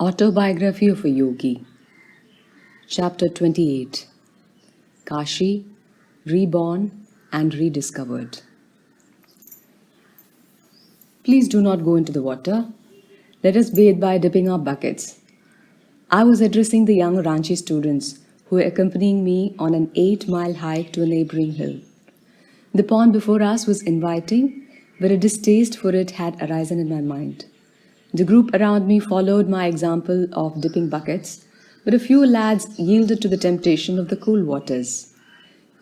Autobiography of a Yogi, Chapter 28, Kashi, Reborn and Rediscovered. Please do not go into the water. Let us bathe by dipping our buckets. I was addressing the young Ranchi students who were accompanying me on an 8-mile hike to a neighboring hill. The pond before us was inviting, but a distaste for it had arisen in my mind. The group around me followed my example of dipping buckets, but a few lads yielded to the temptation of the cool waters.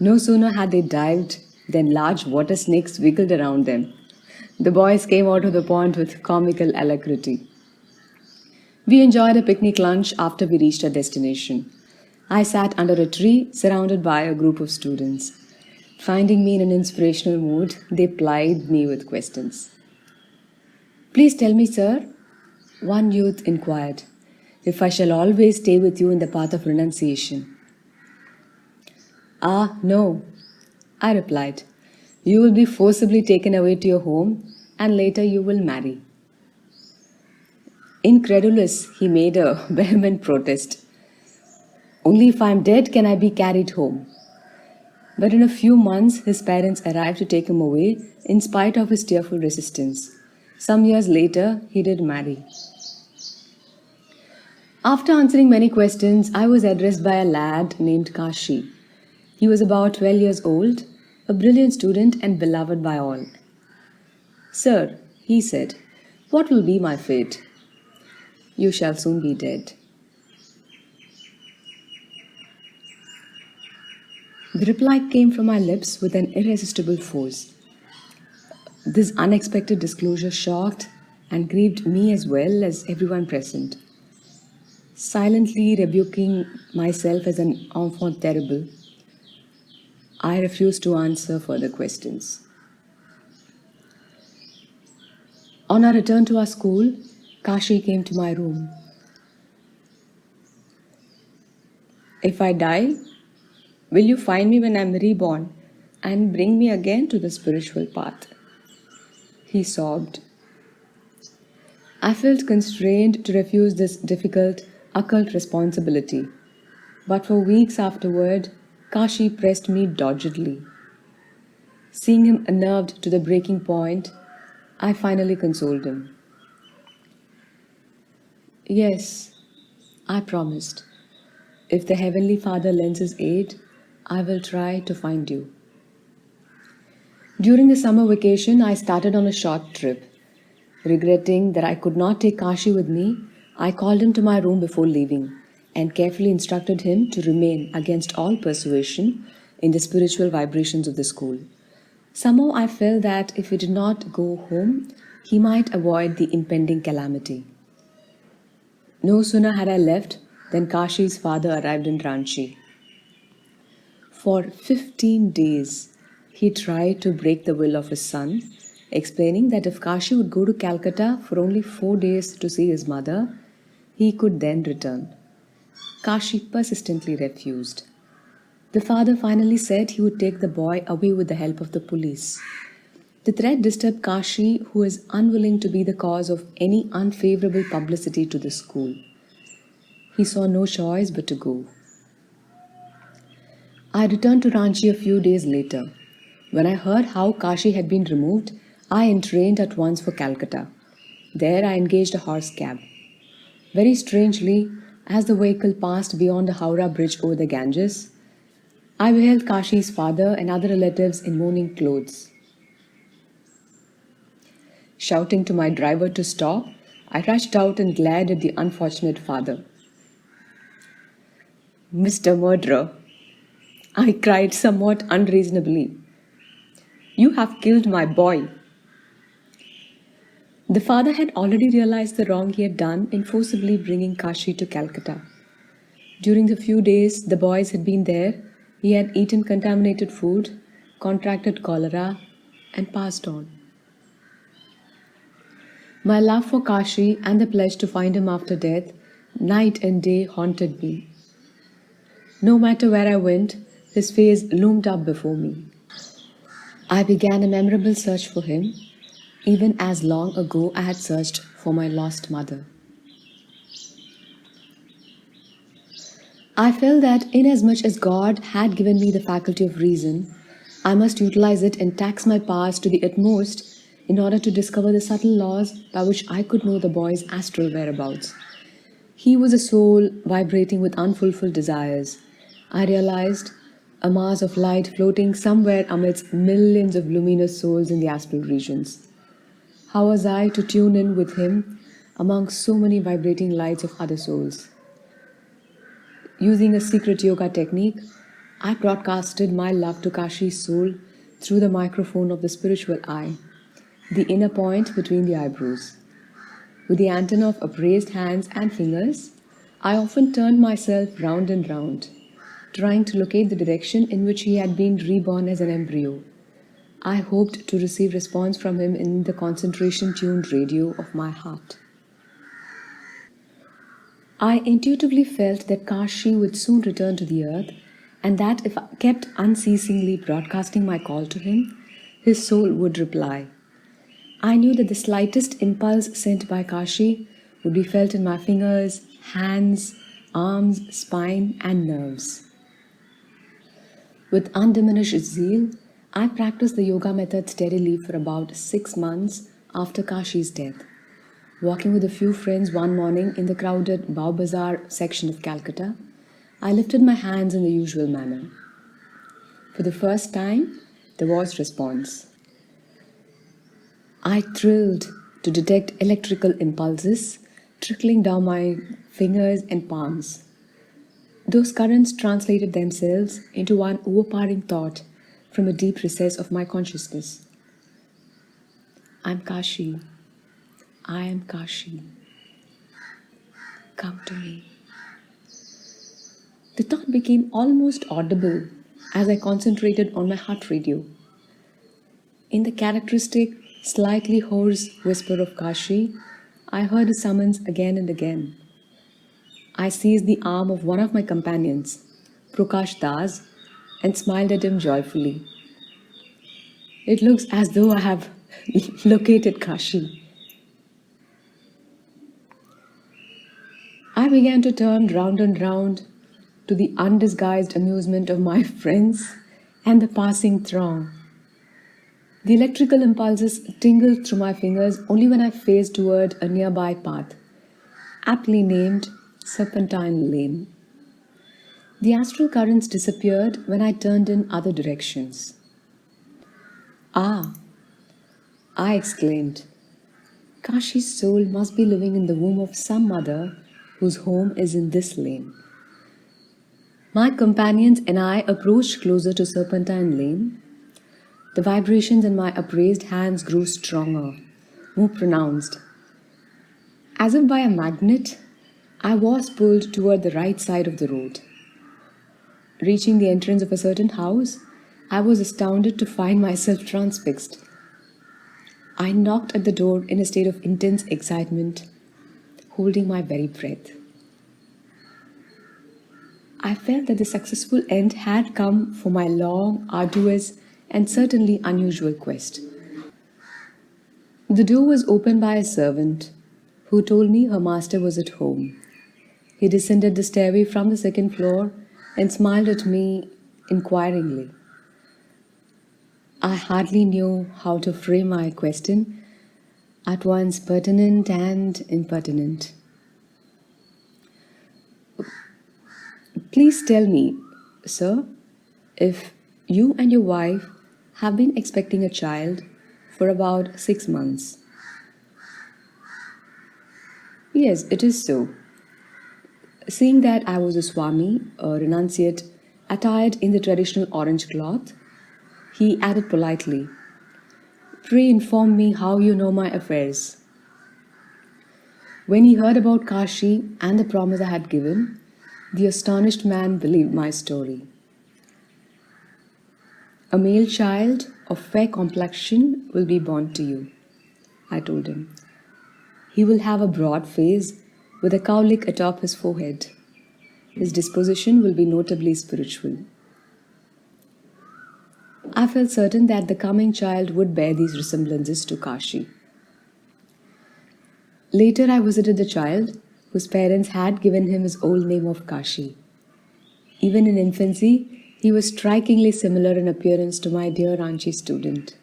No sooner had they dived than large water snakes wiggled around them. The boys came out of the pond with comical alacrity. We enjoyed a picnic lunch after we reached our destination. I sat under a tree surrounded by a group of students. Finding me in an inspirational mood, they plied me with questions. "Please tell me, sir," one youth inquired, "if I shall always stay with you in the path of renunciation." "Ah, no," I replied. "You will be forcibly taken away to your home, and later you will marry." Incredulous, he made a vehement protest. "Only if I am dead can I be carried home." But in a few months, his parents arrived to take him away in spite of his tearful resistance. Some years later, he did marry. After answering many questions, I was addressed by a lad named Kashi. He was about 12 years old, a brilliant student and beloved by all. "Sir," he said, "what will be my fate?" "You shall soon be dead." The reply came from my lips with an irresistible force. This unexpected disclosure shocked and grieved me as well as everyone present. Silently rebuking myself as an enfant terrible, I refused to answer further questions. On our return to our school, Kashi came to my room. "If I die, will you find me when I am reborn and bring me again to the spiritual path?" He sobbed. I felt constrained to refuse this difficult, occult responsibility, but for weeks afterward, Kashi pressed me doggedly. Seeing him unnerved to the breaking point, I finally consoled him. "Yes," I promised. "If the Heavenly Father lends his aid, I will try to find you." During the summer vacation, I started on a short trip. Regretting that I could not take Kashi with me, I called him to my room before leaving and carefully instructed him to remain against all persuasion in the spiritual vibrations of the school. Somehow I felt that if he did not go home, he might avoid the impending calamity. No sooner had I left than Kashi's father arrived in Ranchi. For 15 days, he tried to break the will of his son, explaining that if Kashi would go to Calcutta for only 4 days to see his mother, he could then return. Kashi persistently refused. The father finally said he would take the boy away with the help of the police. The threat disturbed Kashi, who is unwilling to be the cause of any unfavorable publicity to the school. He saw no choice but to go. I returned to Ranchi a few days later. When I heard how Kashi had been removed, I entrained at once for Calcutta. There I engaged a horse cab. Very strangely, as the vehicle passed beyond the Howrah Bridge over the Ganges, I beheld Kashi's father and other relatives in mourning clothes. Shouting to my driver to stop, I rushed out and glared at the unfortunate father. "Mr. Murderer," I cried somewhat unreasonably, "you have killed my boy." The father had already realized the wrong he had done in forcibly bringing Kashi to Calcutta. During the few days the boys had been there, he had eaten contaminated food, contracted cholera, and passed on. My love for Kashi and the pledge to find him after death, night and day haunted me. No matter where I went, his face loomed up before me. I began a memorable search for him, even as long ago I had searched for my lost mother. I felt that inasmuch as God had given me the faculty of reason, I must utilize it and tax my powers to the utmost in order to discover the subtle laws by which I could know the boy's astral whereabouts. He was a soul vibrating with unfulfilled desires. I realized a mass of light floating somewhere amidst millions of luminous souls in the astral regions. How was I to tune in with him among so many vibrating lights of other souls? Using a secret yoga technique, I broadcasted my love to Kashi's soul through the microphone of the spiritual eye, the inner point between the eyebrows. With the antenna of upraised hands and fingers, I often turned myself round and round, trying to locate the direction in which he had been reborn as an embryo. I hoped to receive response from him in the concentration-tuned radio of my heart. I intuitively felt that Kashi would soon return to the earth, and that if I kept unceasingly broadcasting my call to him, his soul would reply. I knew that the slightest impulse sent by Kashi would be felt in my fingers, hands, arms, spine, and nerves. With undiminished zeal, I practiced the yoga method steadily for about 6 months after Kashi's death. Walking with a few friends one morning in the crowded Bao Bazaar section of Calcutta, I lifted my hands in the usual manner. For the first time, there was response. I thrilled to detect electrical impulses trickling down my fingers and palms. Those currents translated themselves into one overpowering thought from a deep recess of my consciousness. I'm Kashi. I am Kashi. Come to me. The thought became almost audible as I concentrated on my heart radio. In the characteristic, slightly hoarse whisper of Kashi, I heard a summons again and again. I seized the arm of one of my companions, Prakash Das, and smiled at him joyfully. It looks as though I have located Kashi. I began to turn round and round to the undisguised amusement of my friends and the passing throng. The electrical impulses tingled through my fingers only when I faced toward a nearby path, aptly named Serpentine Lane. The astral currents disappeared when I turned in other directions. Ah, I exclaimed, Kashi's soul must be living in the womb of some mother whose home is in this lane. My companions and I approached closer to Serpentine Lane. The vibrations in my upraised hands grew stronger, more pronounced. As if by a magnet, I was pulled toward the right side of the road. Reaching the entrance of a certain house, I was astounded to find myself transfixed. I knocked at the door in a state of intense excitement, holding my very breath. I felt that the successful end had come for my long, arduous, and certainly unusual quest. The door was opened by a servant, who told me her master was at home. He descended the stairway from the second floor and smiled at me inquiringly. I hardly knew how to frame my question, at once pertinent and impertinent. Please tell me, sir, if you and your wife have been expecting a child for about 6 months. Yes, it is so. Seeing that I was a Swami, a renunciate, attired in the traditional orange cloth, he added politely, Pray inform me how you know my affairs. When he heard about Kashi and the promise I had given, the astonished man believed my story. A male child of fair complexion will be born to you, I told him. He will have a broad face with a cowlick atop his forehead. His disposition will be notably spiritual. I felt certain that the coming child would bear these resemblances to Kashi. Later I visited the child, whose parents had given him his old name of Kashi. Even in infancy, he was strikingly similar in appearance to my dear Ranchi student.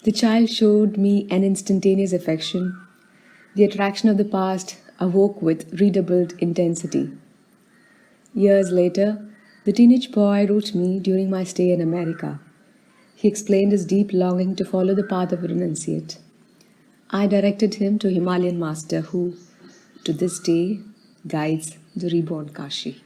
The child showed me an instantaneous affection. The attraction of the past awoke with redoubled intensity. Years later, the teenage boy wrote me during my stay in America. He explained his deep longing to follow the path of a renunciate. I directed him to a Himalayan master who, to this day, guides the reborn Kashi.